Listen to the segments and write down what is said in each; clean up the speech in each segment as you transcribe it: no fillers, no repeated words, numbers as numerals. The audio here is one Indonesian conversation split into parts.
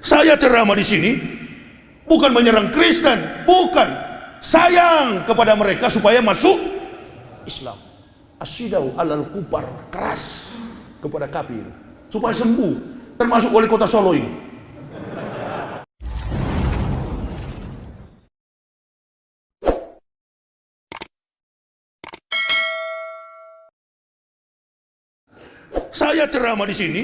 Saya ceramah di sini bukan menyerang Kristen, bukan. Sayang kepada mereka supaya masuk Islam. Asyidau alal kupar, keras kepada kafir supaya sembuh, termasuk wali kota Solo ini. Saya ceramah di sini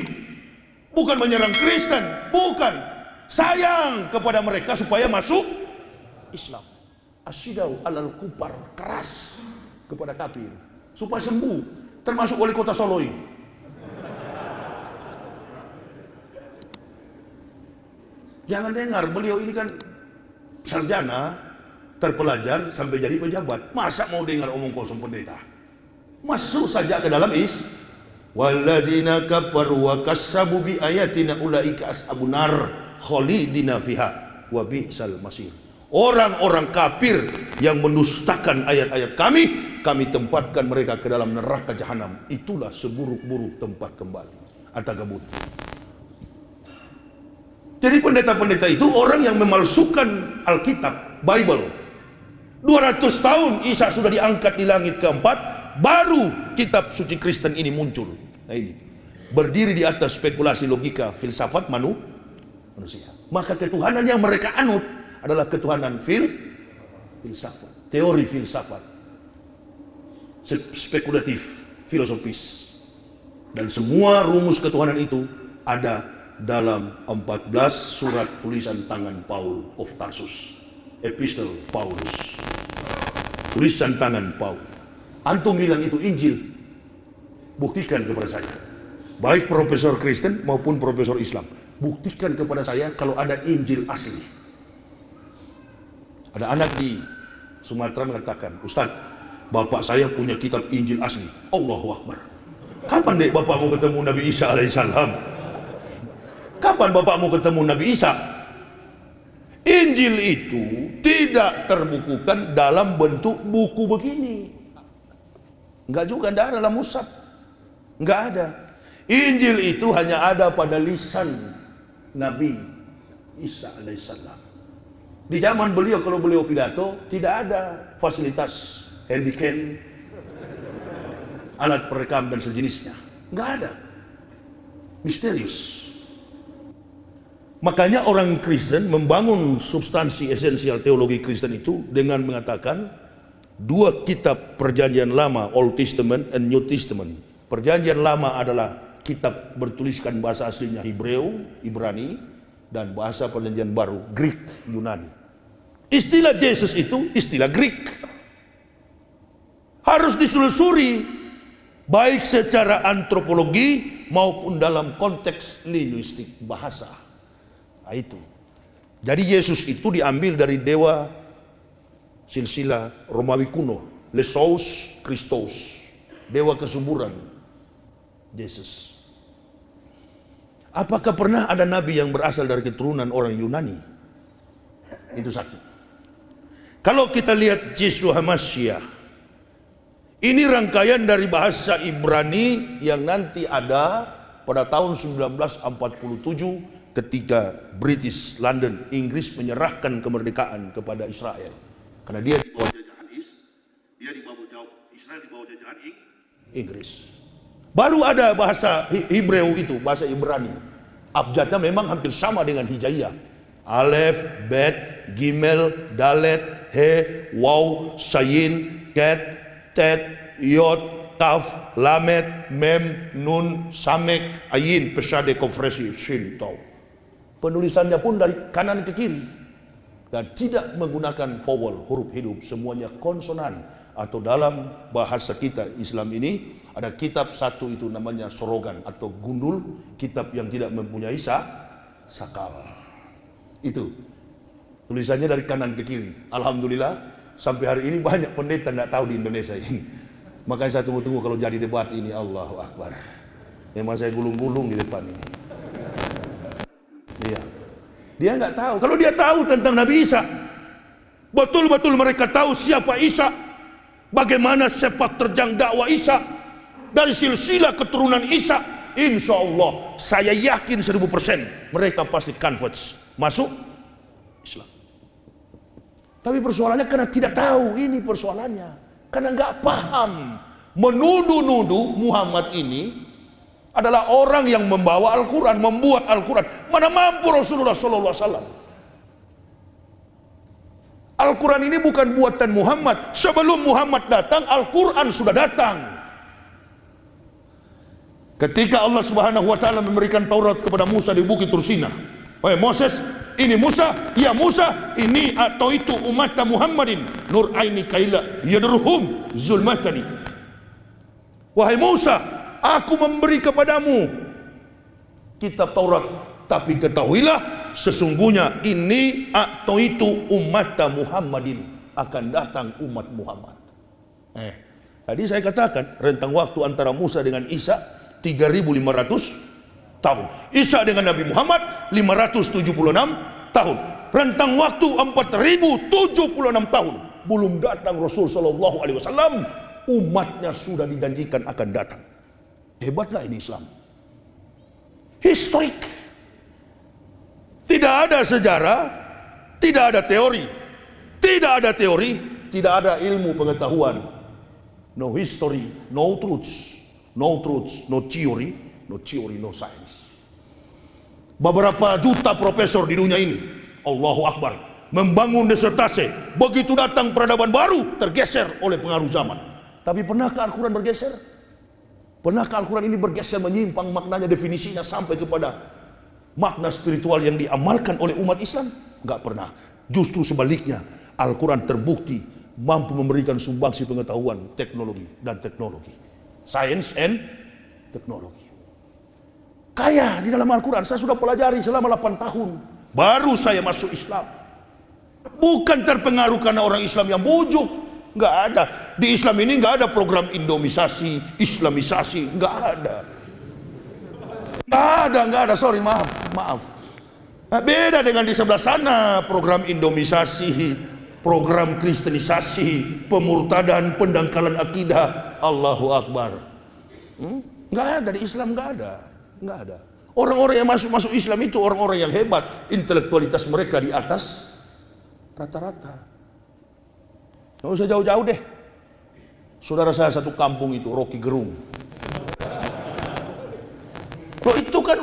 bukan menyerang Kristen, bukan. Sayang kepada mereka supaya masuk Islam. Asyidau alal kupar, keras kepada kafir supaya sembuh, termasuk wali kota Solo ini. Jangan dengar, beliau ini kan sarjana, terpelajar sampai jadi pejabat. Masa mau dengar omong kosong pendeta? Masuk saja ke dalam walladzina kafaru wa kassabu bi ayatina ulaika ashabun nar khalidina fiha wa bi'sal masir. Orang-orang kafir yang mendustakan ayat-ayat kami tempatkan mereka ke dalam neraka jahanam. Itulah seburuk-buruk tempat kembali. At-Tagabun. Jadi pendeta-pendeta itu orang yang memalsukan Alkitab, Bible. 200 tahun Isa sudah diangkat di langit keempat, baru kitab suci Kristen ini muncul. Nah ini, berdiri di atas spekulasi logika filsafat manusia. Maka ketuhanan yang mereka anut adalah ketuhanan filsafat, teori filsafat, spekulatif, filosofis. Dan semua rumus ketuhanan itu ada dalam 14 surat tulisan tangan Paul of Tarsus, Epistle Paulus, tulisan tangan Paul. Antum bilang itu Injil, buktikan kepada saya, baik profesor Kristen maupun profesor Islam, buktikan kepada saya kalau ada Injil asli. Ada anak di Sumatera mengatakan, Ustaz, bapak saya punya kitab Injil asli. Allahu Akbar. Kapan dek bapak mau ketemu Nabi Isa alaihissalam? Kapan bapak mau ketemu Nabi Isa? Injil itu tidak terbukukan dalam bentuk buku begini. Enggak juga, enggak ada dalam mushaf. Enggak ada. Injil itu hanya ada pada lisan Nabi Isa alaihissalam. Di zaman beliau, kalau beliau pidato, tidak ada fasilitas handycam, alat perekam dan sejenisnya. Enggak ada. Misterius. Makanya orang Kristen membangun substansi esensial teologi Kristen itu dengan mengatakan dua kitab perjanjian lama, Old Testament and New Testament. Perjanjian lama adalah kitab bertuliskan bahasa aslinya Hebreu, Ibrani, dan bahasa perjanjian baru Greek, Yunani. Istilah Yesus itu istilah Greek. Harus ditelusuri baik secara antropologi maupun dalam konteks linguistik bahasa. Nah, itu. Jadi Yesus itu diambil dari dewa silsilah Romawi kuno, Lesos Christos, dewa kesuburan, Yesus. Apakah pernah ada nabi yang berasal dari keturunan orang Yunani? Itu satu. Kalau kita lihat Yeshua Hamashiach, ini rangkaian dari bahasa Ibrani yang nanti ada pada tahun 1947 ketika British London, Inggris menyerahkan kemerdekaan kepada Israel. Karena dia di bawah jajahan Israel di bawah jajahan Inggris. Baru ada bahasa Hebreu itu, bahasa Ibrani. Abjadnya memang hampir sama dengan Hijaiyah. Alef, Bet, Gimel, Dalet, He, Waw, Sayin, Ket, Tet, Yod, Taf, Lamet, Mem, Nun, Samek, Ayin, Pesade, Kofresi, Shin, Tau. Penulisannya pun dari kanan ke kiri dan tidak menggunakan vowel, huruf hidup, semuanya konsonan. Atau dalam bahasa kita Islam ini ada kitab satu itu namanya sorogan atau gundul, kitab yang tidak mempunyai sakal. Itu tulisannya dari kanan ke kiri. Alhamdulillah sampai hari ini banyak pendeta tidak tahu di Indonesia ini. Makanya saya tunggu-tunggu kalau jadi debat ini. Allahu Akbar. Memang saya gulung-gulung di depan ini. Dia nggak tahu. Kalau dia tahu tentang Nabi Isa, betul-betul mereka tahu siapa Isa, bagaimana sepak terjang dakwah Isa, dari silsilah keturunan Isa, insya Allah saya yakin 1000% mereka pasti converts, masuk Islam. Tapi persoalannya karena tidak tahu, ini persoalannya. Karena nggak paham. Menuduh-nuduh Muhammad ini adalah orang yang membawa Al-Quran, membuat Al-Quran. Mana mampu Rasulullah SAW. Al-Quran ini bukan buatan Muhammad. Sebelum Muhammad datang, Al-Quran sudah datang. Ketika Allah Subhanahu wa Ta'ala memberikan Taurat kepada Musa di Bukit Tursina, "Wahai Moses, ini Musa, ya Musa, ini atau itu umat Muhammadin nur aini kaila yadruhum zulmatani." Wahai Musa, aku memberi kepadamu kitab Taurat, tapi ketahuilah sesungguhnya ini atau itu umat Muhammadin, akan datang umat Muhammad. Tadi saya katakan rentang waktu antara Musa dengan Isa 3500 tahun. Isa dengan Nabi Muhammad 576 tahun. Rentang waktu 4076 tahun. Belum datang Rasul sallallahu alaihi wasallam, umatnya sudah dijanjikan akan datang. Hebat gak ini Islam? Historik. Tidak ada sejarah, tidak ada teori. Tidak ada teori, tidak ada ilmu pengetahuan. No history, no truths. No truths, no theory, no science. Beberapa juta profesor di dunia ini, Allahu Akbar, membangun disertasi. Begitu datang peradaban baru, tergeser oleh pengaruh zaman. Tapi pernahkah Al-Quran bergeser? Pernahkah Al-Quran ini bergeser, menyimpang maknanya, definisinya sampai kepada makna spiritual yang diamalkan oleh umat Islam? Enggak pernah. Justru sebaliknya, Al-Quran terbukti mampu memberikan sumbangsi pengetahuan, teknologi dan teknologi. Science and teknologi. Kaya di dalam Al-Quran. Saya sudah pelajari selama 8 tahun. Baru saya masuk Islam. Bukan terpengaruh karena orang Islam yang bujuk. Nggak ada. Di Islam ini nggak ada program Indomisasi, Islamisasi. Nggak ada. Nggak ada. Sorry, maaf. Nah, beda dengan di sebelah sana. Program Indomisasi, program Kristenisasi, pemurtadan, pendangkalan akidah. Allahu Akbar. Nggak ada di Islam, nggak ada. Orang-orang yang masuk Islam itu orang-orang yang hebat, intelektualitas mereka di atas rata-rata. Nggak usah jauh-jauh deh. Saudara saya satu kampung itu, Rocky Gerung. Loh, itu kan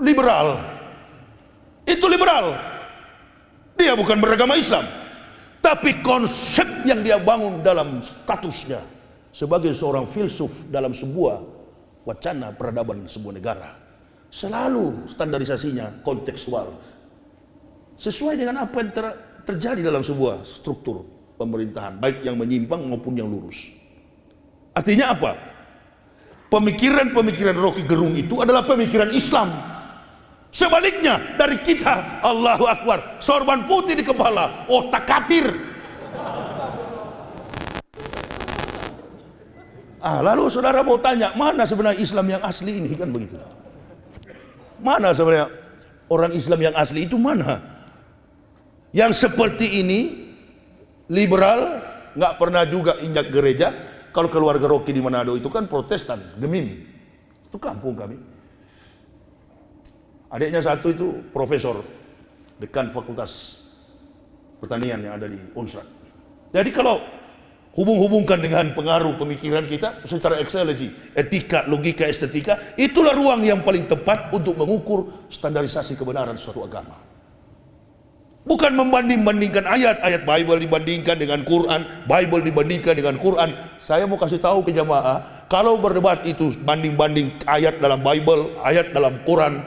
liberal. Itu liberal. Dia bukan beragama Islam. Tapi konsep yang dia bangun dalam statusnya sebagai seorang filsuf dalam sebuah wacana peradaban sebuah negara, selalu standarisasinya kontekstual, sesuai dengan apa yang terjadi dalam sebuah struktur pemerintahan, baik yang menyimpang maupun yang lurus. Artinya apa? Pemikiran-pemikiran Rocky Gerung itu adalah pemikiran Islam. Sebaliknya dari kita, Allahu Akbar, sorban putih di kepala, otak kafir. Lalu saudara mau tanya, mana sebenarnya Islam yang asli ini, kan begitu? Mana sebenarnya orang Islam yang asli itu mana? Yang seperti ini, liberal, nggak pernah juga injak gereja. Kalau keluarga Rocky di Manado itu kan Protestan, Gemim. Itu kampung kami. Adiknya satu itu profesor, dekan Fakultas Pertanian yang ada di Unsrat. Jadi kalau hubung-hubungkan dengan pengaruh pemikiran kita secara ekseleji, etika, logika, estetika, itulah ruang yang paling tepat untuk mengukur standarisasi kebenaran suatu agama. Bukan membanding-bandingkan ayat Bible dibandingkan dengan Quran, Bible dibandingkan dengan Quran. Saya mau kasih tahu ke jamaah, kalau berdebat itu banding-banding ayat dalam Bible, ayat dalam Quran,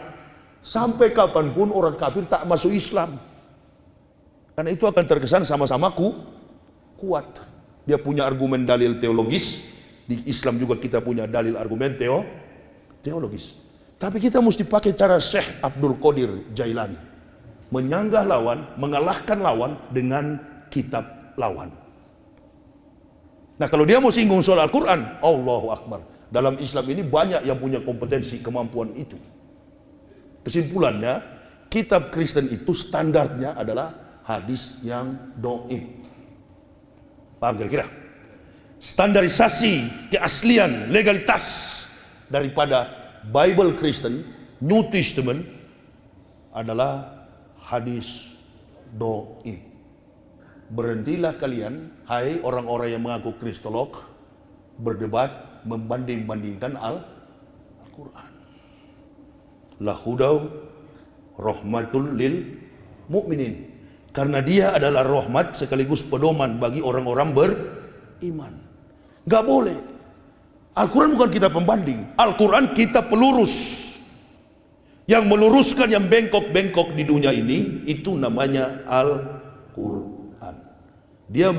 sampai kapanpun orang kafir tak masuk Islam. Karena itu akan terkesan sama-sama kuat. Dia punya argumen dalil teologis. Di Islam juga kita punya dalil argumen teologis. Tapi kita mesti pakai cara Syekh Abdul Qadir Jailani. Menyanggah lawan, mengalahkan lawan dengan kitab lawan. Nah, kalau dia mau singgung soal Al-Quran, Allahu Akbar. Dalam Islam ini banyak yang punya kompetensi, kemampuan itu. Kesimpulannya, kitab Kristen itu standarnya adalah hadis yang dhaif. Paham kira-kira? Standarisasi, keaslian, legalitas daripada Bible Kristen, New Testament adalah hadis doib. Berhentilah kalian, hai orang-orang yang mengaku kristolog, berdebat membanding-bandingkan Al-Quran. Lahudau rahmatul lil mu'minin. Karena dia adalah rahmat sekaligus pedoman bagi orang-orang beriman. Gak boleh. Al-Quran bukan kita pembanding. Al-Quran kita pelurus. Yang meluruskan yang bengkok-bengkok di dunia ini, itu namanya Al-Quran. Dia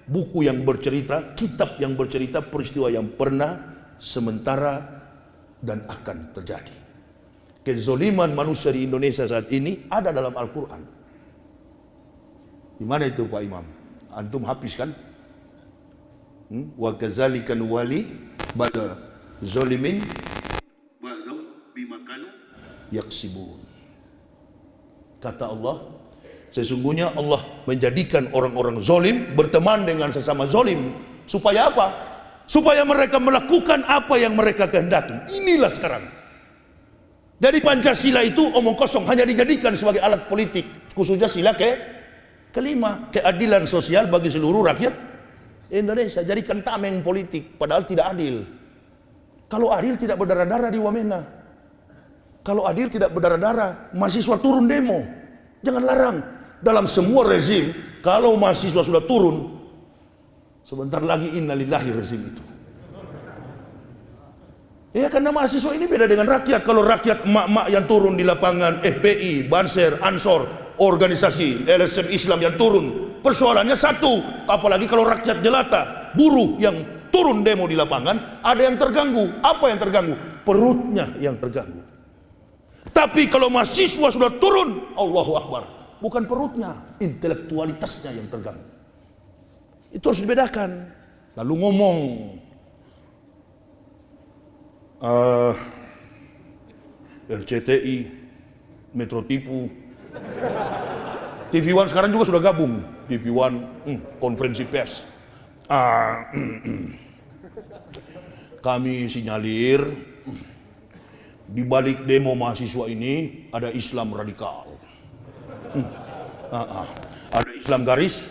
buku yang bercerita, kitab yang bercerita peristiwa yang pernah, sementara, dan akan terjadi. Kezoliman manusia di Indonesia saat ini ada dalam Al-Quran. Di mana itu Pak Imam? Antum habis kan? Wa kadzalika nuwali bal zolimin ba'dhum bima kanu yaksibun. Kata Allah, sesungguhnya Allah menjadikan orang-orang zolim berteman dengan sesama zolim. Supaya apa? Supaya mereka melakukan apa yang mereka kehendaki. Inilah sekarang. Jadi Pancasila itu omong kosong, hanya dijadikan sebagai alat politik. Khususnya sila kelima, keadilan sosial bagi seluruh rakyat Indonesia. Jadikan tameng politik, padahal tidak adil. Kalau adil tidak berdarah-darah di Wamena. Kalau adil tidak berdarah-darah, mahasiswa turun demo. Jangan larang. Dalam semua rezim, kalau mahasiswa sudah turun, sebentar lagi innalillahi rezim itu. Ya, karena mahasiswa ini beda dengan rakyat. Kalau rakyat emak-emak yang turun di lapangan, FPI, Banser, Ansor, organisasi LSM Islam yang turun, persoalannya satu. Apalagi kalau rakyat jelata, buruh yang turun demo di lapangan, ada yang terganggu. Apa yang terganggu? Perutnya yang terganggu. Tapi kalau mahasiswa sudah turun, Allahu Akbar, bukan perutnya, intelektualitasnya yang terganggu. Itu harus dibedakan. Lalu ngomong RCTI, Metro Tipu, TV One sekarang juga sudah gabung. TV One konferensi pers. Kami sinyalir di balik demo mahasiswa ini ada Islam radikal. Ada Islam garis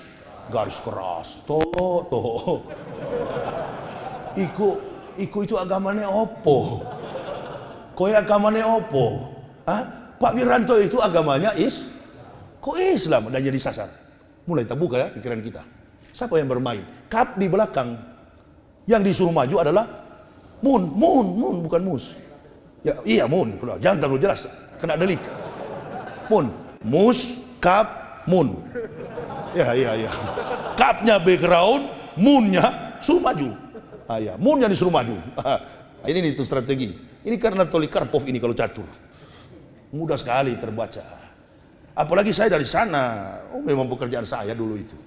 keras. Toh. Iku itu agamanya opo? Koy agamanya opo? Pak Wiranto itu agamanya kok Islam dan jadi sasar. Mulai terbuka ya pikiran kita. Siapa yang bermain? Kap di belakang. Yang disuruh maju adalah Mun bukan Mus. Ya, iya Mun. Jangan terlalu jelas, kena delik. Mus, Kap, Mun. Ya. Kapnya background, Munnya suruh maju. Ya, Munnya disuruh maju. Ini itu strategi. Ini karena Anatoly Karpov ini kalau catur. Mudah sekali terbaca. Apalagi saya dari sana. Memang pekerjaan saya dulu itu.